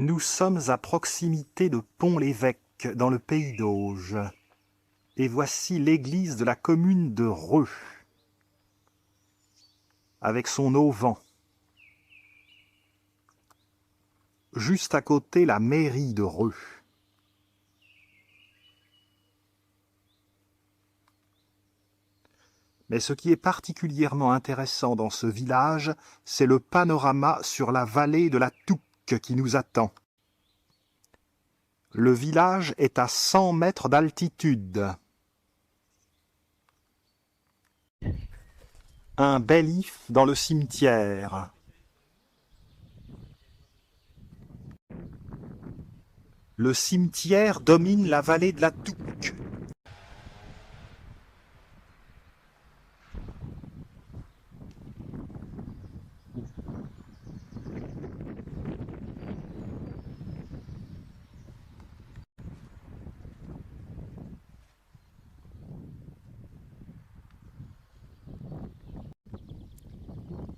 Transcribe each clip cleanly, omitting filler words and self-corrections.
Nous sommes à proximité de Pont-l'Évêque, dans le pays d'Auge. Et voici l'église de la commune de Reux, avec son auvent. Juste à côté, la mairie de Reux. Mais ce qui est particulièrement intéressant dans ce village, c'est le panorama sur la vallée de la Touques qui nous attend. Le village est à 100 mètres d'altitude. Un bel if dans le cimetière. Le cimetière domine la vallée de la Touques.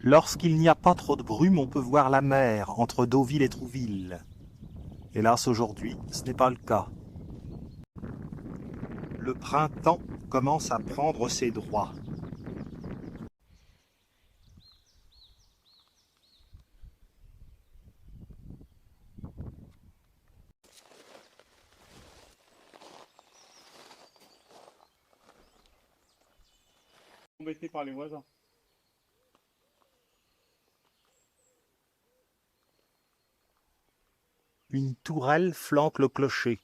Lorsqu'il n'y a pas trop de brume, on peut voir la mer entre Deauville et Trouville. Hélas, aujourd'hui, ce n'est pas le cas. Le printemps commence à prendre ses droits. Embêté par les voisins. Une tourelle flanque le clocher.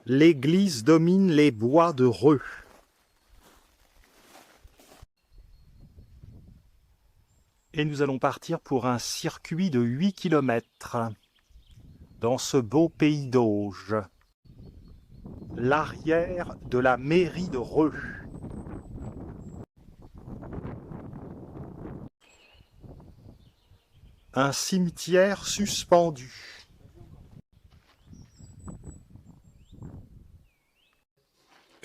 L'église domine les bois de Reux. Et nous allons partir pour un circuit de 8 kilomètres dans ce beau pays d'Auge. L'arrière de la mairie de Reux. Un cimetière suspendu.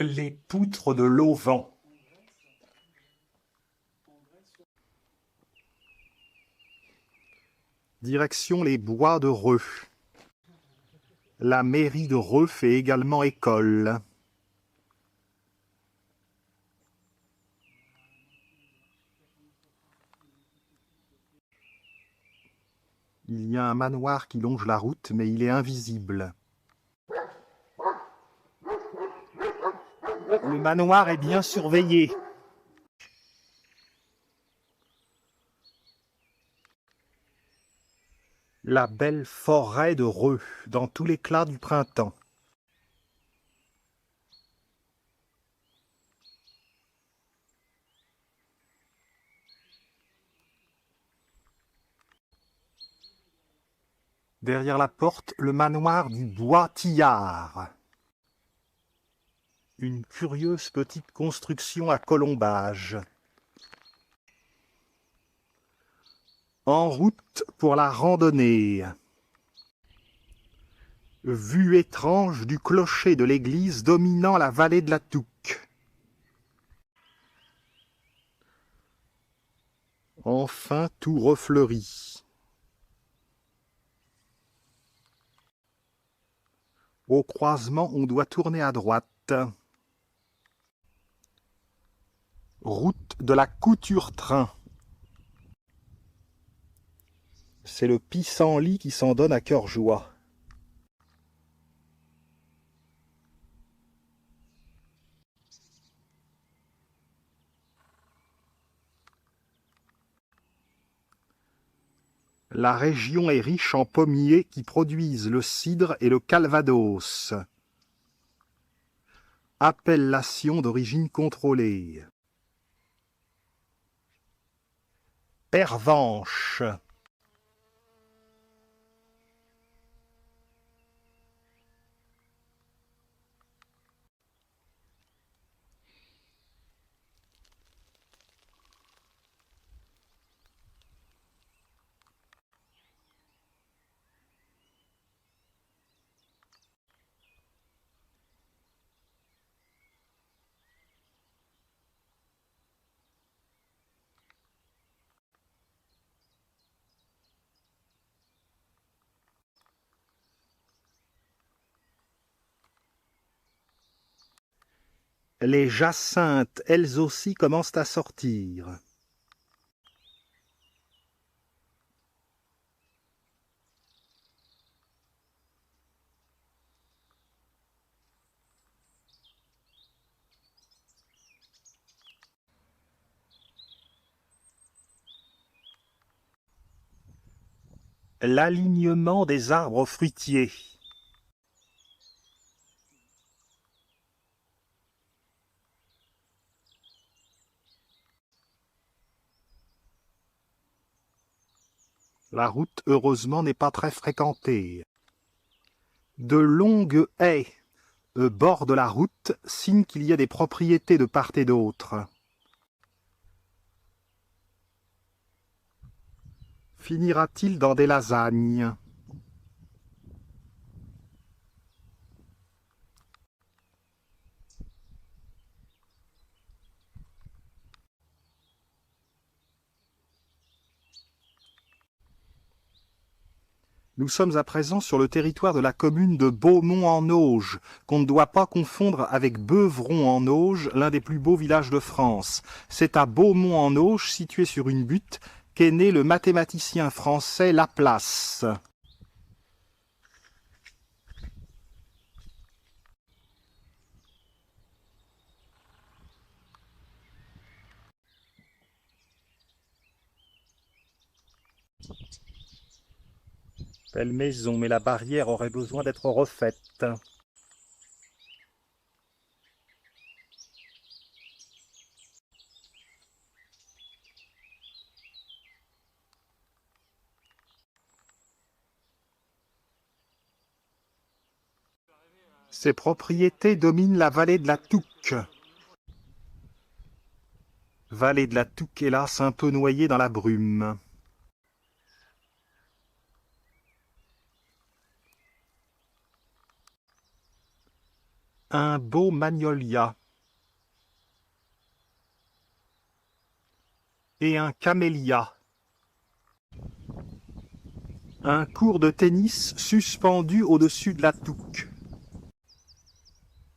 Les poutres de l'auvent. Direction les bois de Reux. La mairie de Reux fait également école. Il y a un manoir qui longe la route, mais il est invisible. Le manoir est bien surveillé. La belle forêt de Reux, dans tout l'éclat du printemps. Derrière la porte, le manoir du Bois Tillard. Une curieuse petite construction à colombage. En route pour la randonnée. Vue étrange du clocher de l'église dominant la vallée de la Touques. Enfin tout refleuri. Au croisement, on doit tourner à droite. Route de la Couture-Train. C'est le pissenlit qui s'en donne à cœur joie. La région est riche en pommiers qui produisent le cidre et le calvados. Appellation d'origine contrôlée. Pervenche. Les jacinthes, elles aussi, commencent à sortir. L'alignement des arbres fruitiers. La route, heureusement, n'est pas très fréquentée. De longues haies bordent la route, signe qu'il y a des propriétés de part et d'autre. Finira-t-il dans des lasagnes? Nous sommes à présent sur le territoire de la commune de Beaumont-en-Auge, qu'on ne doit pas confondre avec Beuvron-en-Auge, l'un des plus beaux villages de France. C'est à Beaumont-en-Auge, situé sur une butte, qu'est né le mathématicien français Laplace. Belle maison, mais la barrière aurait besoin d'être refaite. Ses propriétés dominent la vallée de la Touques. Vallée de la Touques, hélas, un peu noyée dans la brume. Un beau magnolia. Et un camélia. Un court de tennis suspendu au-dessus de la Touques.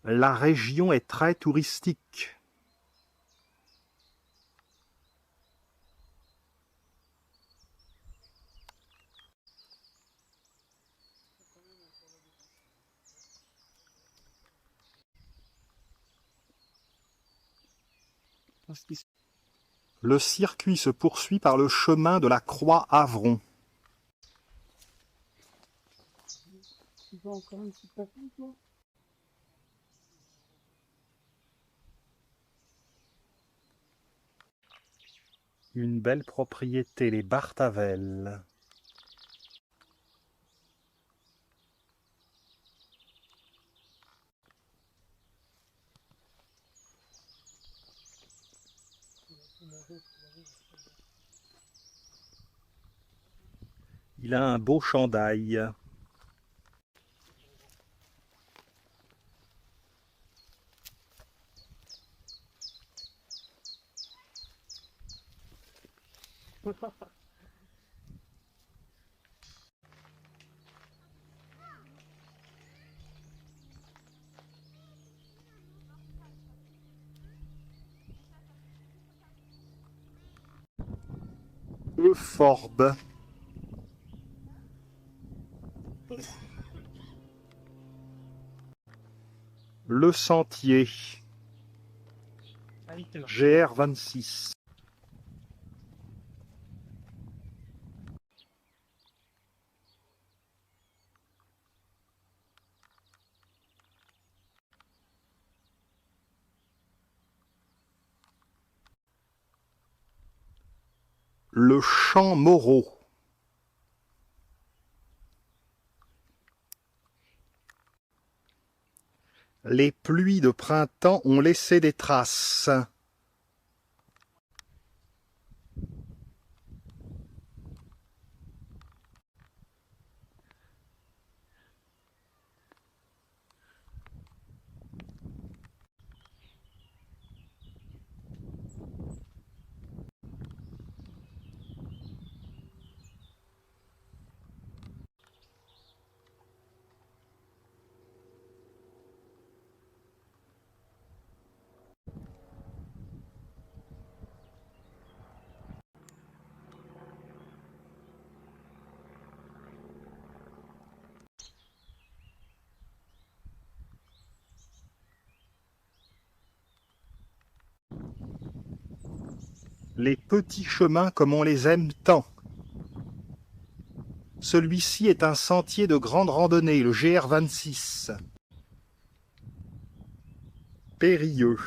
La région est très touristique. Le circuit se poursuit par le chemin de la Croix-Avron. Une belle propriété, les Bartavel. Il a un beau chandail. Euphorbe. Le Sentier. GR26. Le Champ Moreau. Les pluies de printemps ont laissé des traces. Les petits chemins comme on les aime tant. Celui-ci est un sentier de grande randonnée, le GR26. Périlleux.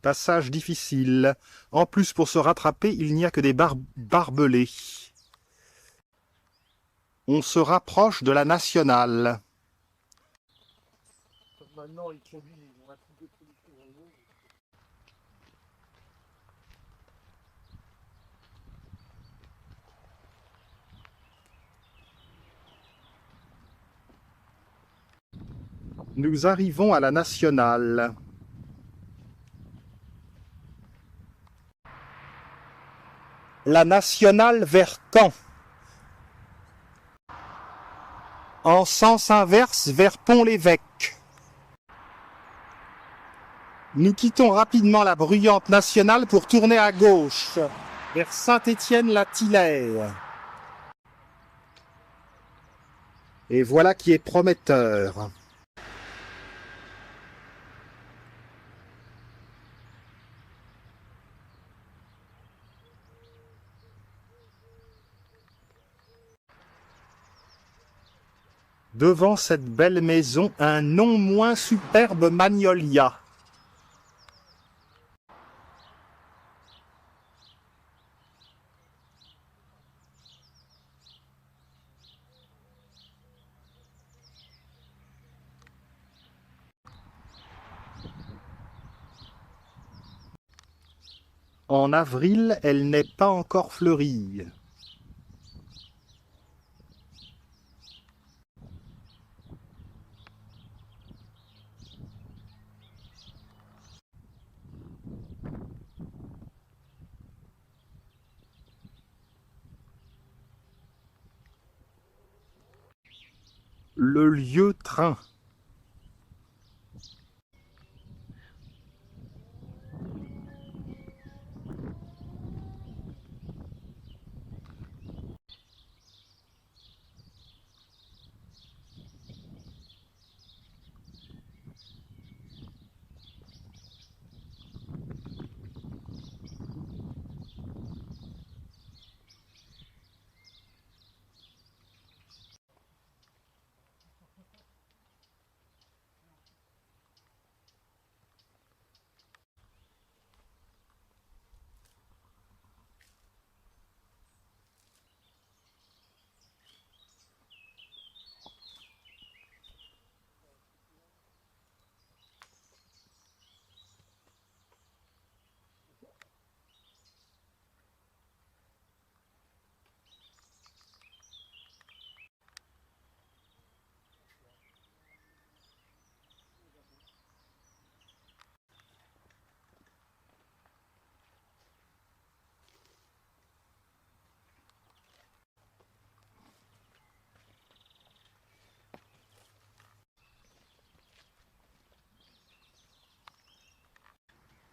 Passage difficile. En plus, pour se rattraper, il n'y a que des barbelés. On se rapproche de la nationale. Maintenant, ils conduisent, ils ont un truc de production dans le monde. Nous arrivons à la nationale. La nationale vers Caen. En sens inverse vers Pont-l'Évêque. Nous quittons rapidement la bruyante nationale pour tourner à gauche, vers Saint-Étienne-la-Tillère. Et voilà qui est prometteur. Devant cette belle maison, un non moins superbe magnolia. En avril, elle n'est pas encore fleurie. Le lieu train.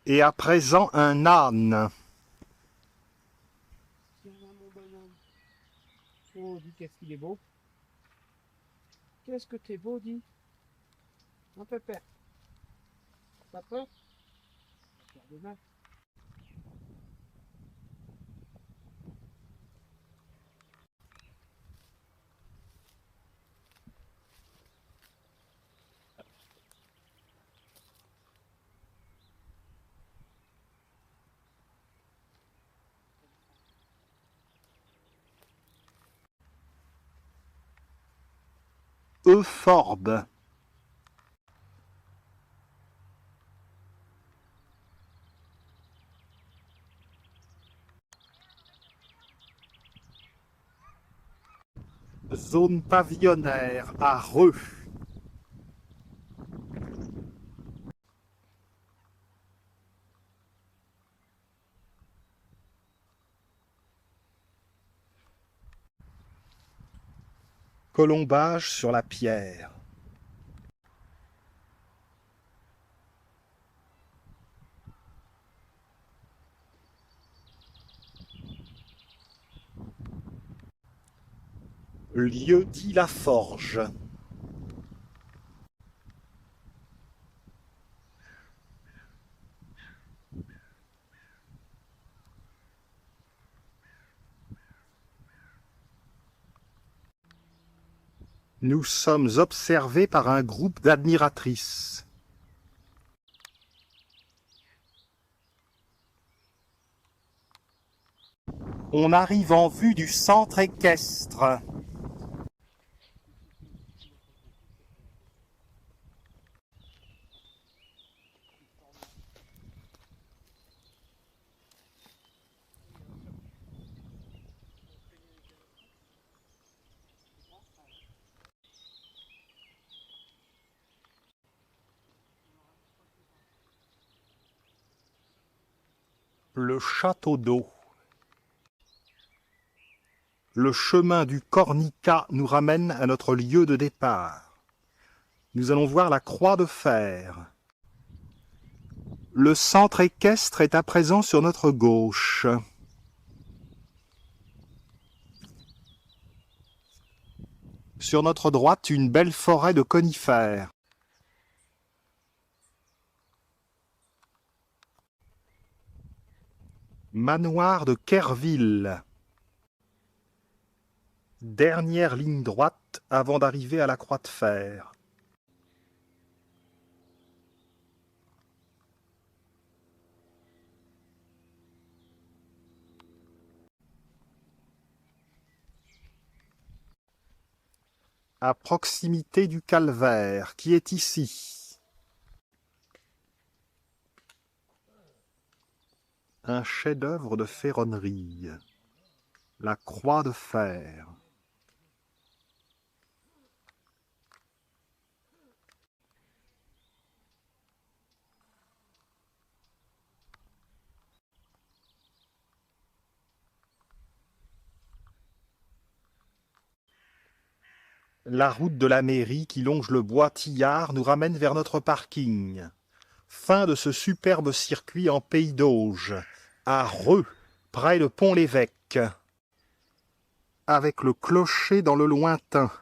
Et à présent, un âne. Tiens là, mon bonhomme. Oh, dis, qu'est-ce qu'il est beau. Qu'est-ce que t'es beau, dis. Un peu peur. Pas peur? Peur de mal. Euphorbe. Zone pavillonnaire à Reux. Colombage sur la pierre. Lieu dit la Forge. Nous sommes observés par un groupe d'admiratrices. On arrive en vue du centre équestre. Le château d'eau. Le chemin du Cornica nous ramène à notre lieu de départ. Nous allons voir la croix de fer. Le centre équestre est à présent sur notre gauche. Sur notre droite, une belle forêt de conifères. Manoir de Querville. Dernière ligne droite avant d'arriver à la croix de fer. À proximité du calvaire, qui est ici. Un chef-d'œuvre de ferronnerie. La croix de fer. La route de la mairie qui longe le bois Tillard nous ramène vers notre parking. Fin de ce superbe circuit en Pays d'Auge, à Reux, près de Pont-l'Évêque, avec le clocher dans le lointain.